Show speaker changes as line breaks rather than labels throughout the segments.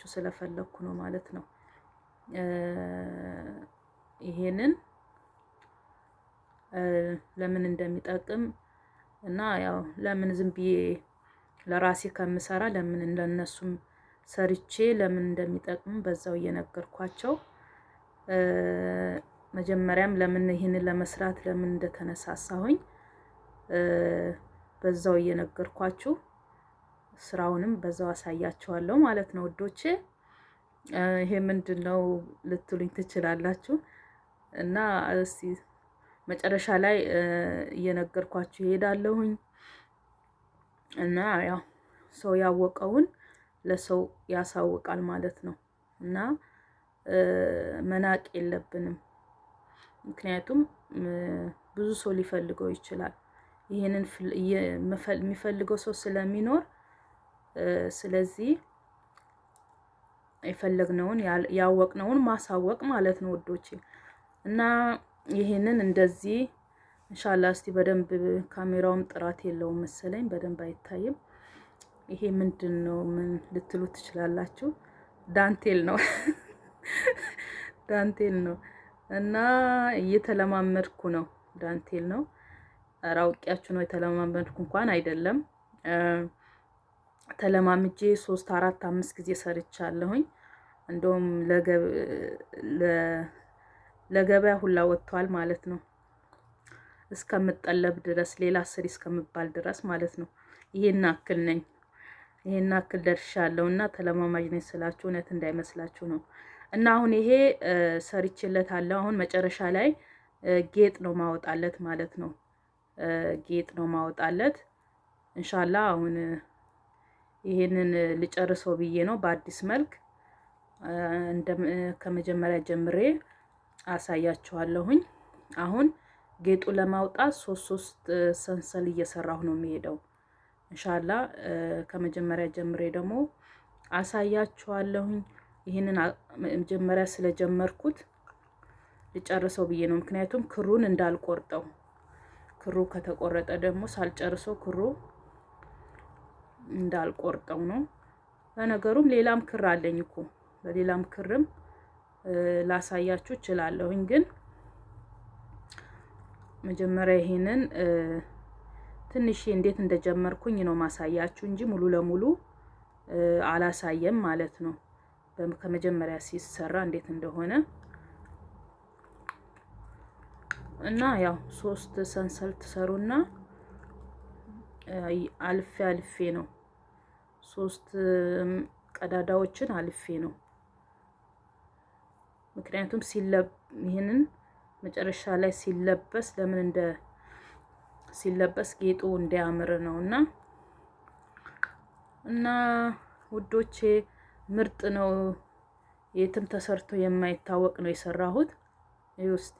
ላሳያችሁ ስለፈለኩ ነው ማለት ነው። ይሄንን ለምን እንደሚጠቅም እና ያው ለምን ዝም ብዬ ለራሴ ከምሰራ ለምን ለነሱም ሰርቼ ለምን እንደሚጠቅም በዛው እየነገርኳቸው መጀመሪያም ለምን ይሄንን ለመስራት ለምን እንደተነሳሳሁኝ በዛው እየነገርኳችሁ ስራውንም በዛው አሳያችኋለሁ ማለት ነው ውዶቼ። ይሄ ምንድነው ልትሉኝ ትችላላችሁ። እና እስቲ መጨረሻ ላይ እየነገርኳችሁ ይሄዳለሁኝ። እና ያው ሰው ያወቀውን ለሰው ያሳውቃል ማለት ነው። እና መናቅ የለብንም። ምክንያቱም ብዙ ሰው ሊፈልገው ይችላል። ይሄንን የሚፈልገው ሰው ስለሚኖር ስለዚህ የፈለግነውን ያወቅነውን ማሳወቅ ማለት ነው ውዶቼ። እና ይሄንን እንደዚህ ኢንሻአላህ እስቲ በደንብ ካሜራውም ጥራት የለውም መሰለኝ በደንብ አይታይም። ይሄ ምንድነው ምን ልትሉ ትችላላችሁ። ዳንቴል ነው ዳንቴል ነው። እና እየተለማመድኩ ነው። ዳንቴል ነው። አውቄያችሁ ነው የተለማመድኩ እንኳን አይደለም። ተለማምጄ 3 4 5 ጊዜ ሰርቻለሁኝ። እንደውም ለገበያ ሁላ ወጥቷል ማለት ነው። እስከምጠለብ ድረስ ሌላ ስሪ እስከምባል ድረስ ማለት ነው። ይሄን አክል ነኝ። ይሄን አክል ደርሻለሁና ተለማማጅ ነኝ ስላችሁ እውነት እንዳይመስላችሁ ነው። እና አሁን ይሄ ሰርቼለታለሁ። አሁን መጨረሻ ላይ ጌጥ ነው ማወጣለት ማለት ነው። ጌጥ ነው ማወጣለት ኢንሻአላህ። አሁን ይሄንን ልጨርሰው ብዬ ነው በአዲስ መልክ ከመጀመሪያ ጀምሬ አሳያችኋለሁኝ። አሁን ጌጡ ለማውጣት 3 ሰንሰል እየሰራሁ ነው የሚሄደው ኢንሻአላህ። ከመጀመሪያ ጀምሬ ደግሞ አሳያችኋለሁኝ። ይሄንን መጀመሪያ ስለጀመርኩት ልጨርሰው ብዬ ነው። ምክንያቱም ክሩን እንዳልቆርጠው፣ ክሩ ከተቆረጠ ደግሞ ሳልጨርሰው ክሩ እንዳልቆርጠው ነው። ለነገሩም ሌላም ክር አለኝ እኮ በሌላም ክርም ላሳያችሁ እችላለሁኝ። ግን መጀመሪያ ይሄንን ትንሽ እንዴት እንደጀመርኩኝ ነው ማሳያችሁ እንጂ ሙሉ ለሙሉ አላሳየም ማለት ነው። ከመጀመሪያ ሲሰራ እንዴት እንደሆነ እና ያው 3 ሰንሰል ትሰሩና አልፌ ነው 3 ቀዳዳዎችን አልፌ ነው። ምክንያቱም ይሄንን መጨረሻ ላይ ሲለበስ ለምን ሲለበስ ጌጡ እንዲያምር ነውና እና ውዶቼ ምርጥ ነው። የትም ተሰርቶ የማይታወቅ ነው የሰራሁት። እስቲ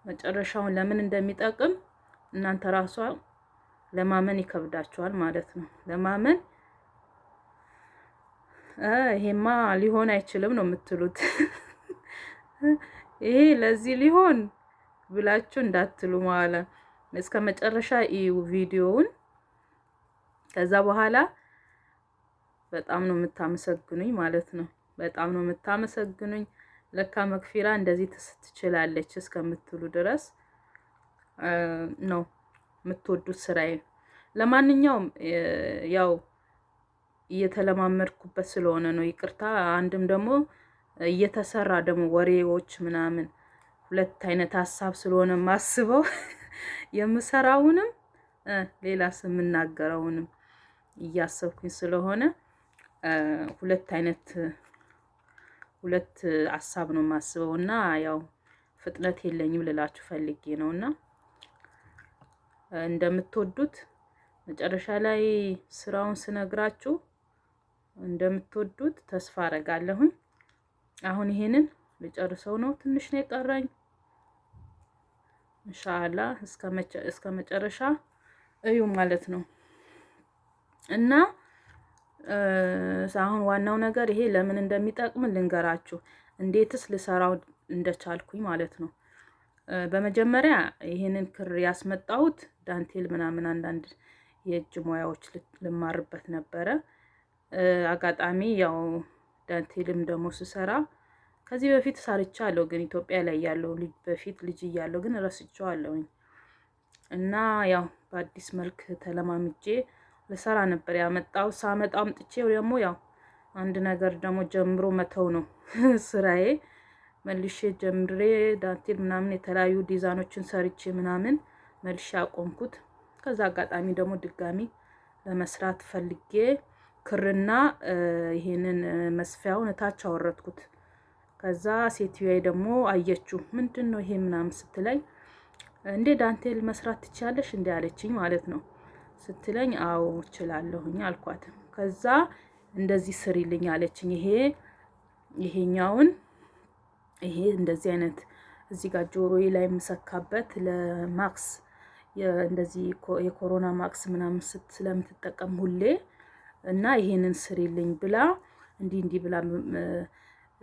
መጨረሻውን ለምን እንደሚጠቅም እናንተ ራሷ ለማመን ይከብዳችኋል ማለት ነው። ለማመን ይሄማ ሊሆን አይችልም ነው የምትሉት። ይሄ ለዚህ ሊሆን ብላችሁ እንዳትሉ ማለት እስከ መጨረሻ እዩ ቪዲዮውን። ከዛ በኋላ በጣም ነው የምታመሰግኑኝ ማለት ነው። በጣም ነው የምታመሰግኑኝ። ለካ መክፊራ እንደዚህ ትችላለች እስከምትሉ ድረስ ነው የምትወዱት ስራዬ። ለማንኛውም ያው እየተለማመድኩበት ስለሆነ ነው ይቅርታ። አንድም ደግሞ እየተሰራ ደግሞ ወሬዎች ምናምን 2 አይነት ሀሳብ ስለሆነ ማስበው የምሰራውንም ሌላስ የምናገረውንም እያሰብኩኝ ስለሆነ 2 ሀሳብ ነው ማስበው እና ያው ፍጥነት የለኝም ልላችሁ ፈልጌ ነውና እንደምትወዱት መጨረሻ ላይ ስራውን ስነግራችሁ እንደምትወዱት ተስፋ አደርጋለሁኝ። አሁን ይሄንን ልጨርሰው ነው፣ ትንሽ ነው የቀረኝ ኢንሻአላህ። እስከ መጨረሻ እዩ ማለት ነው። እና አሁን ዋናው ነገር ይሄ ለምን እንደሚጠቅም ልንገራችሁ፣ እንዴትስ ልሰራው እንደቻልኩኝ ማለት ነው። በመጀመሪያ ይሄንን ክር ያስመጣሁት ዳንቴል ምናምን አንዳንድ የእጅ ሙያዎች ልማርበት ነበረ። አጋጣሚ ያው ዳንቴልም ደግሞ ስሰራ ከዚህ በፊት ሰርቻለሁ፣ ግን ኢትዮጵያ ላይ ያለው ልጅ እያለሁ ግን ረስቼዋለሁኝ እና ያው በአዲስ መልክ ተለማምጄ ልሰራ ነበር ያመጣው። ሳመጣው አምጥቼው ደግሞ ያው አንድ ነገር ደግሞ ጀምሮ መተው ነው ስራዬ። መልሼ ጀምሬ ዳንቴል ምናምን የተለያዩ ዲዛይኖችን ሰርቼ ምናምን መልሼ አቆምኩት። ከዛ አጋጣሚ ደግሞ ድጋሚ ለመስራት ፈልጌ ክርና ይሄንን መስፊያውን እታች አወረድኩት። ከዛ ሴትዮዋ ደግሞ አየችው። ምንድን ነው ይሄ ምናምን ስትለኝ እንዴ ዳንቴል መስራት ትችያለሽ እንዴ አለችኝ ማለት ነው። ስትለኝ አዎ እችላለሁኝ አልኳት። ከዛ እንደዚህ ስሪልኝ አለችኝ። ይሄኛውን ይሄ እንደዚህ አይነት እዚህ ጋር ጆሮዬ ላይ የምሰካበት ለማክስ እንደዚህ የኮሮና ማክስ ምናምን ስለምትጠቀም ሁሌ እና ይሄንን ስሪልኝ ብላ እንዲህ ብላ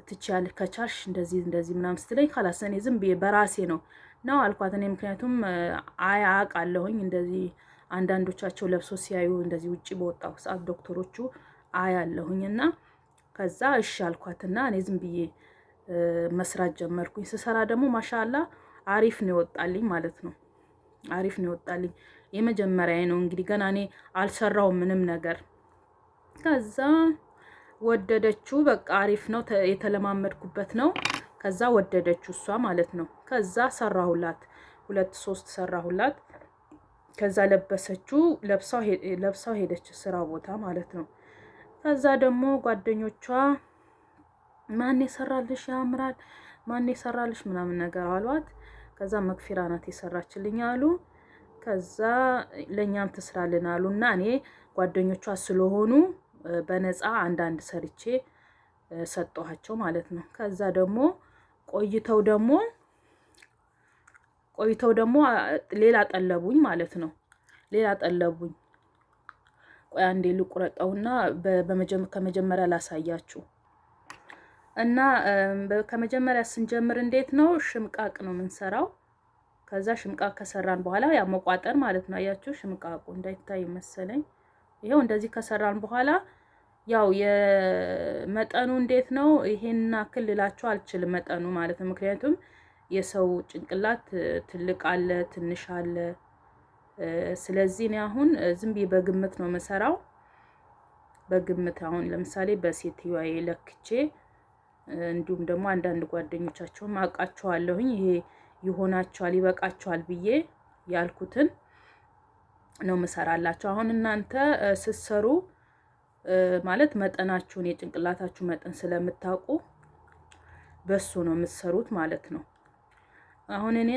ትችያለሽ ከቻልሽ እንደዚህ ምናምን ስትለኝ ካላስ እኔ ዝም ብዬ በራሴ ነው አልኳት። እኔ ምክንያቱም አውቃለሁኝ እንደዚህ አንዳንዶቻቸው ለብሶ ሲያዩ እንደዚህ ውጪ በወጣው ሰዓት ዶክተሮቹ አያለሁኝ እና ከዛ እሺ አልኳትና እኔ ዝም ብዬ መስራት ጀመርኩኝ። ስሰራ ደግሞ ማሻአላ አሪፍ ነው ይወጣልኝ ማለት ነው። አሪፍ ነው ይወጣልኝ። የመጀመሪያዬ ነው እንግዲህ ገና እኔ አልሰራውም ምንም ነገር። ከዛ ወደደችው። በቃ አሪፍ ነው የተለማመድኩበት ነው። ከዛ ወደደችው እሷ ማለት ነው። ከዛ ሰራሁላት 2-3 ሰራሁላት። ከዛ ለበሰችው። ለብሳው ሄደች ስራ ቦታ ማለት ነው። ከዛ ደግሞ ጓደኞቿ ማን የሰራልሽ ያምራል፣ ማን የሰራልሽ ምናምን ነገር አሏት። ከዛ መክፊራ ናት የሰራችልኝ አሉ። ከዛ ለኛም ትስራልን አሉና እኔ ጓደኞቿ ስለሆኑ በነፃ አንዳንድ ሰርቼ ሰጠኋቸው ማለት ነው። ከዛ ደግሞ ቆይተው ደግሞ ሌላ ጠለቡኝ ማለት ነው። ሌላ ጠለቡኝ። ቆይ አንዴ ልቁረጠውና ከመጀመሪያ ላሳያችሁ እና ከመጀመሪያ ስንጀምር እንዴት ነው ሽምቃቅ ነው የምንሰራው። ከዛ ሽምቃቅ ከሰራን በኋላ ያ መቋጠር ማለት ነው። አያችሁ ሽምቃቁ እንዳይታይ መሰለኝ። ይሄው እንደዚህ ከሰራን በኋላ ያው የመጠኑ እንዴት ነው ይሄን አክል ልላችሁ አልችልም፣ መጠኑ ማለት ነው። ምክንያቱም የሰው ጭንቅላት ትልቅ አለ፣ ትንሽ አለ። ስለዚህ እኔ አሁን ዝም ብዬ በግምት ነው መሰራው። በግምት አሁን ለምሳሌ በሴትዮዋ ለክቼ እንዲሁም ደግሞ አንዳንድ ጓደኞቻቸውም አውቃቸዋለሁኝ ይሄ ይሆናቸዋል ይበቃቸዋል ብዬ ያልኩትን ነው መሰራላችሁ። አሁን እናንተ ስትሰሩ ማለት መጠናችሁን የጭንቅላታችሁ መጠን ስለምታውቁ በሱ ነው የምትሰሩት ማለት ነው። አሁን እኔ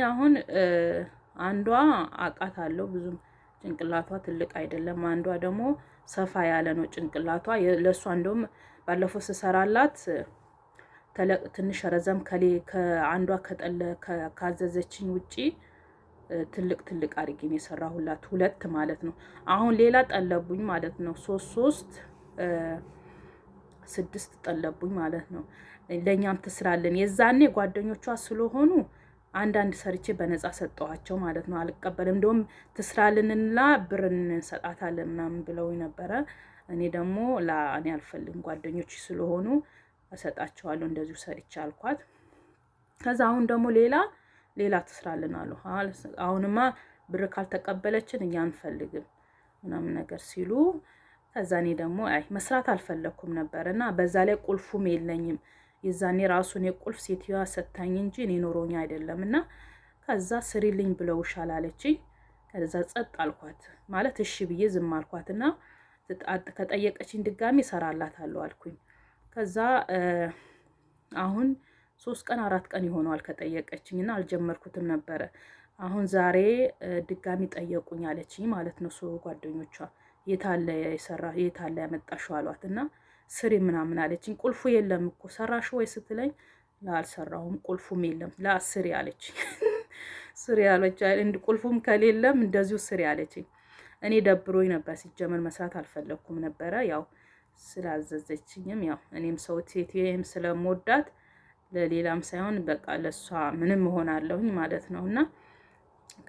አንዷ አውቃታለሁ ብዙም ጭንቅላቷ ትልቅ አይደለም። አንዷ ደግሞ ሰፋ ያለ ነው ጭንቅላቷ። ለሷ እንደውም ባለፈው ስሰራላት ትንሽ ረዘም ከአንዷ ካዘዘችኝ ውጪ ትልቅ አድርጌ የሰራሁላት 2 ማለት ነው። አሁን ሌላ ጠለቡኝ ማለት ነው። 6 ጠለቡኝ ማለት ነው። ለኛም ትስራለን። የዛኔ ጓደኞቿ ስለሆኑ አንዳንድ ሰርቼ በነፃ ሰጠኋቸው ማለት ነው። አልቀበልም እንደውም ትስራልንና ብር እንሰጣታለን ምናምን ብለው ነበረ። እኔ ደግሞ እኔ አልፈልግም ጓደኞች ስለሆኑ እሰጣቸዋለሁ እንደዚሁ ሰርቼ አልኳት። ከዛ አሁን ደግሞ ሌላ ትስራልን አሉ። አሁንማ ብር ካልተቀበለችን እኛ አንፈልግም ምናምን ነገር ሲሉ ከዛ እኔ ደግሞ መስራት አልፈለኩም ነበር እና በዛ ላይ ቁልፉም የለኝም። የዛኔ ራሱን የቁልፍ ሴትዮዋ ሰታኝ እንጂ እኔ ኖሮኝ አይደለም። እና ከዛ ስሪልኝ ብለውሻል አለችኝ። ከዛ ጸጥ አልኳት ማለት እሺ ብዬ ዝም አልኳትና ከጠየቀችኝ ድጋሚ እሰራላታለሁ አልኩኝ። ከዛ አሁን 3 ቀን 4 ቀን ይሆነዋል ከጠየቀችኝና አልጀመርኩትም ነበረ። አሁን ዛሬ ድጋሚ ጠየቁኝ አለችኝ ማለት ነው። ጓደኞቿ የታለ ያመጣሽው አሏትና ስሪ ምናምን አለችኝ። ቁልፉ የለም እኮ ሰራሽ ወይ ስትለኝ ላልሰራሁም ቁልፉም የለም ለስሪ አለችኝ። ስሪ አለች። ቁልፉም ከሌለም እንደዚሁ ስሪ አለችኝ። እኔ ደብሮኝ ነበር ሲጀመር መስራት አልፈለኩም ነበረ። ያው ስላዘዘችኝም ያው እኔም ሰው ሴትዬም ስለምወዳት ለሌላም ሳይሆን በቃ ለሷ ምንም እሆናለሁኝ ማለት ነውና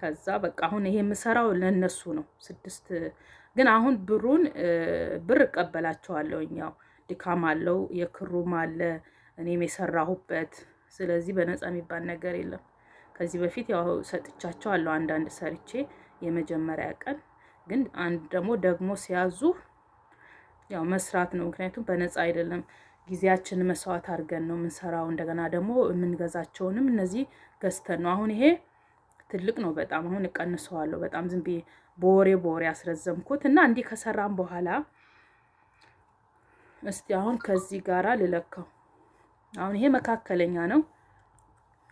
ከዛ በቃ አሁን ይሄ የምሰራው ለነሱ ነው። 6 ግን አሁን ብር እቀበላቸዋለሁኝ። ያው ድካም አለው፣ የክሩም አለ፣ እኔም የሰራሁበት። ስለዚህ በነፃ የሚባል ነገር የለም። ከዚህ በፊት ያው ሰጥቻቸዋለሁ አንዳንድ ሰርቼ የመጀመሪያ ቀን። ግን አንድ ደግሞ ሲያዙ ያው መስራት ነው። ምክንያቱም በነፃ አይደለም፣ ጊዜያችንን መስዋዕት አድርገን ነው የምንሰራው። እንደገና ደግሞ የምንገዛቸውንም እነዚህ ገዝተን ነው። አሁን ይሄ ትልቅ ነው በጣም። አሁን እቀንሰዋለሁ በጣም ዝም ብዬ በወሬ ያስረዘምኩት እና እንዲህ ከሰራም በኋላ እስቲ አሁን ከዚህ ጋራ ልለካው። አሁን ይሄ መካከለኛ ነው፣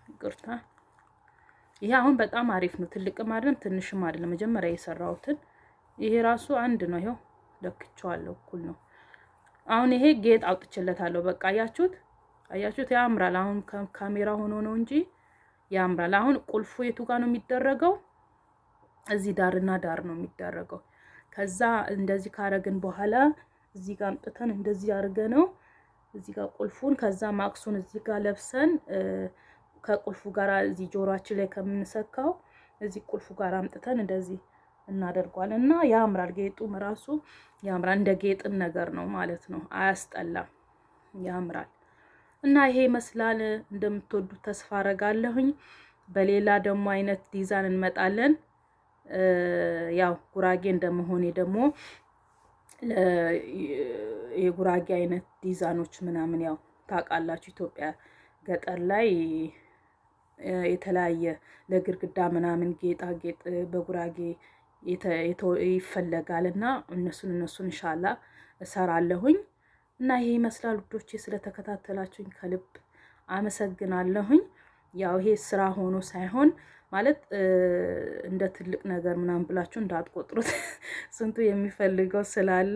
ይቅርታ። ይሄ አሁን በጣም አሪፍ ነው። ትልቅም አይደለም ትንሽም አይደለም። መጀመሪያ የሰራሁትን ይሄ ራሱ አንድ ነው። ይሄው ለክቼዋለሁ፣ እኩል ነው። አሁን ይሄ ጌጥ አውጥቼለታለሁ። በቃ አያችሁት? ያምራል። አሁን ካሜራ ሆኖ ነው እንጂ ያምራል። አሁን ቁልፉ የቱ ጋር ነው የሚደረገው? እዚህ ዳርና ዳር ነው የሚደረገው። ከዛ እንደዚህ ካረግን በኋላ እዚህ ጋር አምጥተን እንደዚህ አድርገ ነው እዚህ ጋር ቁልፉን፣ ከዛ ማክሱን እዚህ ጋር ለብሰን ከቁልፉ ጋር እዚህ ጆሮአችን ላይ ከምንሰካው እዚህ ቁልፉ ጋር አምጥተን እንደዚህ እናደርጓለን እና ያምራል። ጌጡም ራሱ ያምራል። እንደ ጌጥን ነገር ነው ማለት ነው። አያስጠላም፣ ያምራል። እና ይሄ ይመስላል። እንደምትወዱት ተስፋ አረጋለሁኝ። በሌላ ደግሞ አይነት ዲዛይን እንመጣለን። ያው ጉራጌ እንደመሆኔ ደግሞ የጉራጌ አይነት ዲዛይኖች ምናምን ያው ታውቃላችሁ፣ ኢትዮጵያ ገጠር ላይ የተለያየ ለግርግዳ ምናምን ጌጣጌጥ በጉራጌ ይፈለጋል እና እነሱን ኢንሻአላ እሰራለሁኝ። እና ይሄ ይመስላል ውዶቼ። ስለተከታተላችሁኝ ከልብ አመሰግናለሁኝ። ያው ይሄ ስራ ሆኖ ሳይሆን ማለት እንደ ትልቅ ነገር ምናምን ብላችሁ እንዳትቆጥሩት። ስንቱ የሚፈልገው ስላለ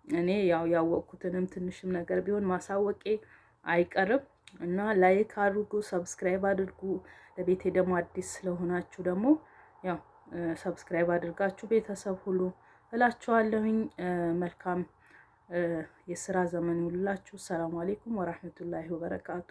እኔ ያው ያወቅኩትንም ትንሽም ነገር ቢሆን ማሳወቄ አይቀርም እና ላይክ አድርጉ፣ ሰብስክራይብ አድርጉ። ለቤቴ ደግሞ አዲስ ስለሆናችሁ ደግሞ ያው ሰብስክራይብ አድርጋችሁ ቤተሰብ ሁሉ እላችኋለሁኝ። መልካም የስራ ዘመን ይሁንላችሁ። ሰላም አለይኩም ወራህመቱላሂ ወበረካቱ።